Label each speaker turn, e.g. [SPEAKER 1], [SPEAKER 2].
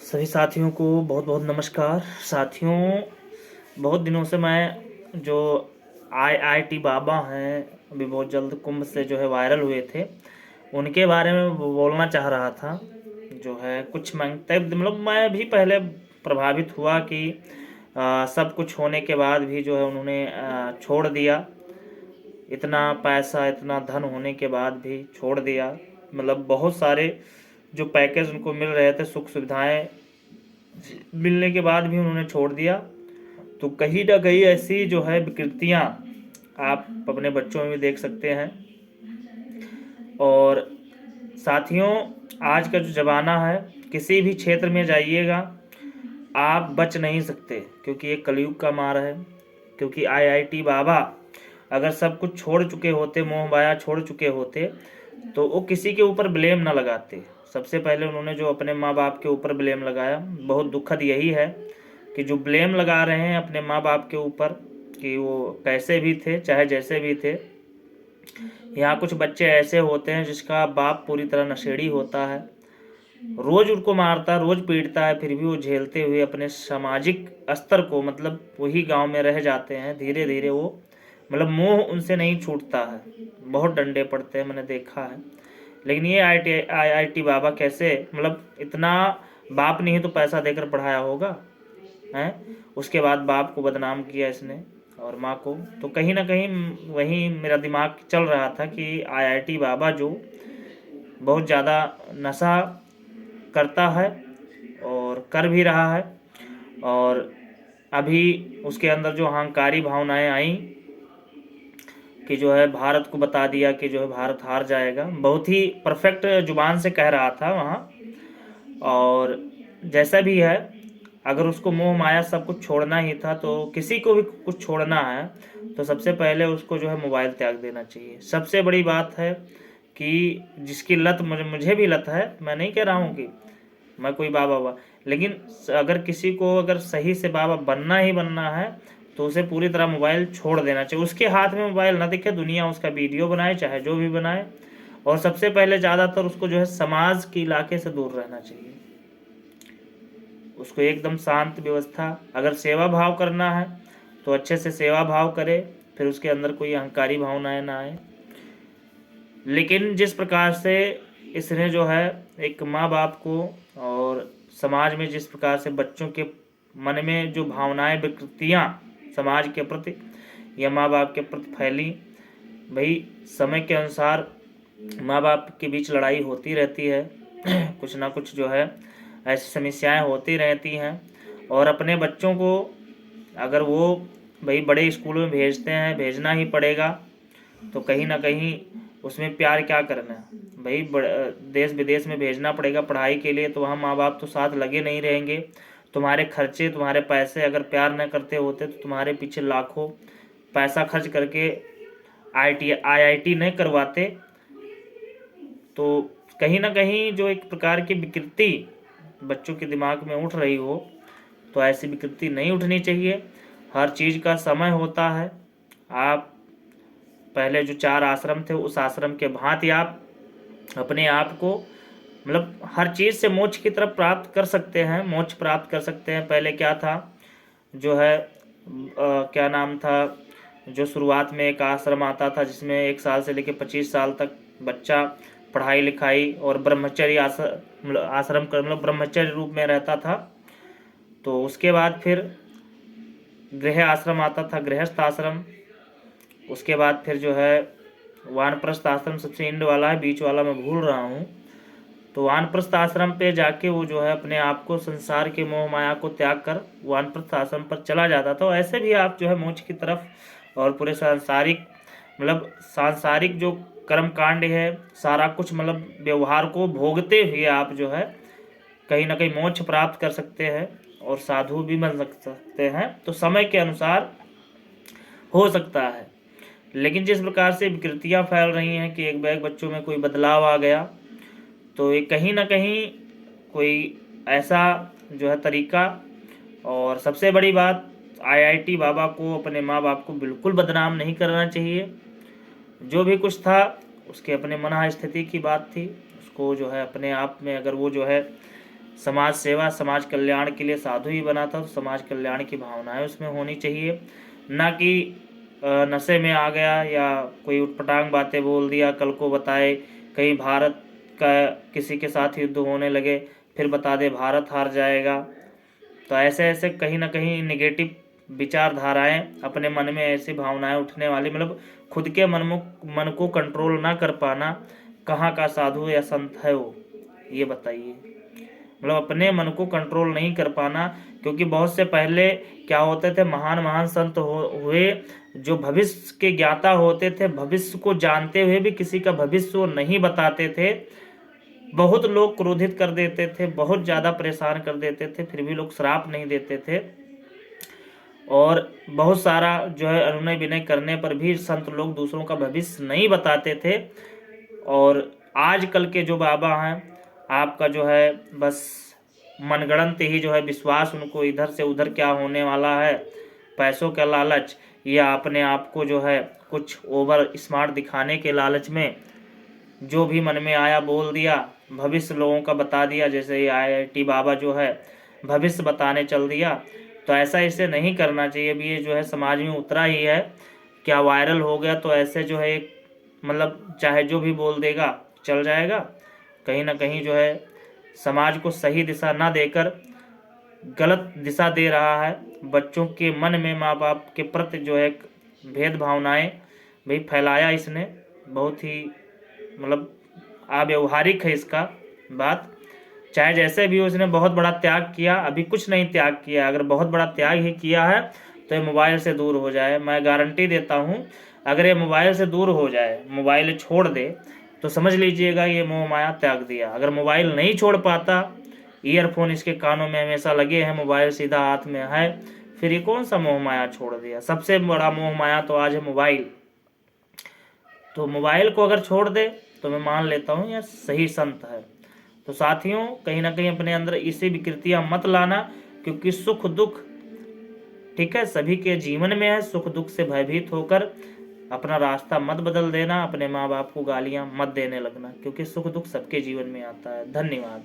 [SPEAKER 1] सभी साथियों को बहुत बहुत नमस्कार। साथियों, बहुत दिनों से मैं जो IIT बाबा हैं, अभी बहुत जल्द कुंभ से जो है वायरल हुए थे, उनके बारे में बोलना चाह रहा था। जो है कुछ मांगते मतलब मैं भी पहले प्रभावित हुआ कि सब कुछ होने के बाद भी जो है उन्होंने छोड़ दिया। इतना पैसा इतना धन होने के बाद भी छोड़ दिया। मतलब बहुत सारे जो पैकेज उनको मिल रहे थे, सुख सुविधाएं मिलने के बाद भी उन्होंने छोड़ दिया। तो कहीं ना कहीं ऐसी जो है विकृतियाँ आप अपने बच्चों में भी देख सकते हैं। और साथियों, आज का जो ज़माना है, किसी भी क्षेत्र में जाइएगा आप बच नहीं सकते, क्योंकि ये कलयुग का मार है। क्योंकि IIT बाबा अगर सब कुछ छोड़ चुके होते, मोह माया छोड़ चुके होते, तो वो किसी के ऊपर ब्लेम ना लगाते। सबसे पहले उन्होंने जो अपने माँ बाप के ऊपर ब्लेम लगाया, बहुत दुखद यही है कि जो ब्लेम लगा रहे हैं अपने माँ बाप के ऊपर कि वो कैसे भी थे चाहे जैसे भी थे। यहाँ कुछ बच्चे ऐसे होते हैं जिसका बाप पूरी तरह नशेड़ी होता है, रोज उनको मारता है, रोज पीटता है, फिर भी वो झेलते हुए अपने सामाजिक स्तर को, मतलब वही गांव में रह जाते हैं। धीरे धीरे वो मतलब मोह उनसे नहीं छूटता है, बहुत डंडे पड़ते हैं, मैंने देखा है। लेकिन ये IIT बाबा कैसे, मतलब इतना बाप ने ही तो पैसा देकर पढ़ाया होगा हैं, उसके बाद बाप को बदनाम किया इसने और माँ को। तो कहीं ना कहीं वही मेरा दिमाग चल रहा था कि IIT बाबा जो बहुत ज़्यादा नशा करता है और कर भी रहा है, और अभी उसके अंदर जो अहंकारी भावनाएं आई कि जो है भारत को बता दिया कि जो है भारत हार जाएगा, बहुत ही परफेक्ट जुबान से कह रहा था वहाँ। और जैसा भी है, अगर उसको मोह माया सब कुछ छोड़ना ही था, तो किसी को भी कुछ छोड़ना है तो सबसे पहले उसको जो है मोबाइल त्याग देना चाहिए। सबसे बड़ी बात है कि जिसकी लत, मुझे भी लत है, मैं नहीं कह रहा हूँ कि मैं कोई बाबा हुआ, लेकिन अगर किसी को अगर सही से बाबा बनना ही बनना है तो उसे पूरी तरह मोबाइल छोड़ देना चाहिए। उसके हाथ में मोबाइल ना दिखे, दुनिया उसका वीडियो बनाए चाहे जो भी बनाए। और सबसे पहले ज़्यादातर उसको जो है समाज के इलाके से दूर रहना चाहिए। उसको एकदम शांत व्यवस्था, अगर सेवा भाव करना है तो अच्छे से सेवा भाव करे, फिर उसके अंदर कोई अहंकारी भावनाएं ना आए। लेकिन जिस प्रकार से इसने जो है एक माँ बाप को और समाज में जिस प्रकार से बच्चों के मन में जो भावनाएं विकृतियाँ समाज के प्रति या माँ बाप के प्रति फैली, भाई समय के अनुसार माँ बाप के बीच लड़ाई होती रहती है कुछ ना कुछ जो है ऐसी समस्याएं होती रहती हैं। और अपने बच्चों को अगर वो भाई बड़े स्कूलों में भेजते हैं, भेजना ही पड़ेगा, तो कहीं ना कहीं उसमें प्यार क्या करना है भाई, देश विदेश में भेजना पड़ेगा पढ़ाई के लिए, तो वहाँ माँ बाप तो साथ लगे नहीं रहेंगे। तुम्हारे खर्चे, तुम्हारे पैसे अगर प्यार न करते होते तो तुम्हारे पीछे लाखों पैसा खर्च करके IIT नहीं करवाते। तो कहीं ना कहीं जो एक प्रकार की विकृति बच्चों के दिमाग में उठ रही हो, तो ऐसी विकृति नहीं उठनी चाहिए। हर चीज़ का समय होता है। आप पहले जो 4 आश्रम थे, उस आश्रम के भांति आप अपने आप को मतलब हर चीज़ से मोक्ष की तरफ प्राप्त कर सकते हैं, मोक्ष प्राप्त कर सकते हैं। पहले क्या था, जो है क्या नाम था, जो शुरुआत में एक आश्रम आता था जिसमें 1 साल से लेकर 25 साल तक बच्चा पढ़ाई लिखाई और ब्रह्मचर्य आश्रम कर मतलब ब्रह्मचर्य रूप में रहता था। तो उसके बाद फिर गृह आश्रम आता था, गृहस्थ आश्रम। उसके बाद फिर जो है वानप्रस्थ आश्रम सबसे एंड वाला है, बीच वाला मैं भूल रहा हूँ। तो वानप्रस्थ आश्रम पे जाके वो जो है अपने आप को संसार के मोह माया को त्याग कर वानप्रस्थ आश्रम पर चला जाता था। ऐसे भी आप जो है मोक्ष की तरफ और पूरे सांसारिक जो कर्म कांड है, सारा कुछ मतलब व्यवहार को भोगते हुए आप जो है कहीं ना कहीं मोक्ष प्राप्त कर सकते हैं और साधु भी बन सकते हैं। तो समय के अनुसार हो सकता है। लेकिन जिस प्रकार से विकृतियाँ फैल रही हैं कि एक बैग बच्चों में कोई बदलाव आ गया, तो ये कहीं ना कहीं कोई ऐसा जो है तरीका। और सबसे बड़ी बात, IIT बाबा को, अपने माँ बाप को बिल्कुल बदनाम नहीं करना चाहिए। जो भी कुछ था उसके अपने मन स्थिति की बात थी, उसको जो है अपने आप में अगर वो जो है समाज सेवा, समाज कल्याण के लिए साधु ही बना था, तो समाज कल्याण की भावनाएं उसमें होनी चाहिए, ना कि नशे में आ गया या कोई उटपटांग बातें बोल दिया, कल को बताए कहीं भारत का किसी के साथ युद्ध होने लगे, फिर बता दे भारत हार जाएगा। तो ऐसे ऐसे कहीं ना कहीं निगेटिव विचारधाराएं, अपने मन में ऐसी भावनाएं उठने वाली, मतलब खुद के मन को कंट्रोल ना कर पाना, कहाँ का साधु या संत है वो, ये बताइए। मतलब अपने मन को कंट्रोल नहीं कर पाना, क्योंकि बहुत से पहले क्या होते थे, महान महान संत हुए जो भविष्य के ज्ञाता होते थे, भविष्य को जानते हुए भी किसी का भविष्य वो नहीं बताते थे, बहुत लोग क्रोधित कर देते थे, बहुत ज़्यादा परेशान कर देते थे, फिर भी लोग श्राप नहीं देते थे, और बहुत सारा जो है अनुनय विनय करने पर भी संत लोग दूसरों का भविष्य नहीं बताते थे। और आजकल के जो बाबा हैं, आपका जो है बस मनगढ़ंत ही जो है विश्वास, उनको इधर से उधर क्या होने वाला है, पैसों का लालच, या अपने आप को जो है कुछ ओवर स्मार्ट दिखाने के लालच में जो भी मन में आया बोल दिया, भविष्य लोगों का बता दिया। जैसे ये IIT बाबा जो है भविष्य बताने चल दिया, तो ऐसा इसे नहीं करना चाहिए। अभी ये जो है समाज में उतरा ही है, क्या वायरल हो गया तो ऐसे जो है एक मतलब चाहे जो भी बोल देगा चल जाएगा। कहीं ना कहीं जो है समाज को सही दिशा ना देकर गलत दिशा दे रहा है। बच्चों के मन में माँ बाप के प्रति जो है भेद भावनाएं भाई फैलाया इसने, बहुत ही मतलब अव्यवहारिक है इसका बात। चाहे जैसे भी हो, उसने बहुत बड़ा त्याग किया, अभी कुछ नहीं त्याग किया। अगर बहुत बड़ा त्याग ही किया है तो ये मोबाइल से दूर हो जाए। मैं गारंटी देता हूँ, अगर ये मोबाइल से दूर हो जाए, मोबाइल छोड़ दे, तो समझ लीजिएगा ये मोह माया त्याग दिया। अगर मोबाइल नहीं छोड़ पाता, ईयरफोन इसके कानों में हमेशा लगे हैं, मोबाइल सीधा हाथ में है, फिर ये कौन सा मोह माया छोड़ दिया। सबसे बड़ा मोह माया तो आज है मोबाइल। तो मोबाइल को अगर छोड़ दे तो मैं मान लेता हूँ यह सही संत है। तो साथियों, कहीं ना कहीं अपने अंदर इसी विकृतियां मत लाना, क्योंकि सुख दुख ठीक है सभी के जीवन में है। सुख दुख से भयभीत होकर अपना रास्ता मत बदल देना, अपने माँ बाप को गालियां मत देने लगना, क्योंकि सुख दुख सबके जीवन में आता है। धन्यवाद।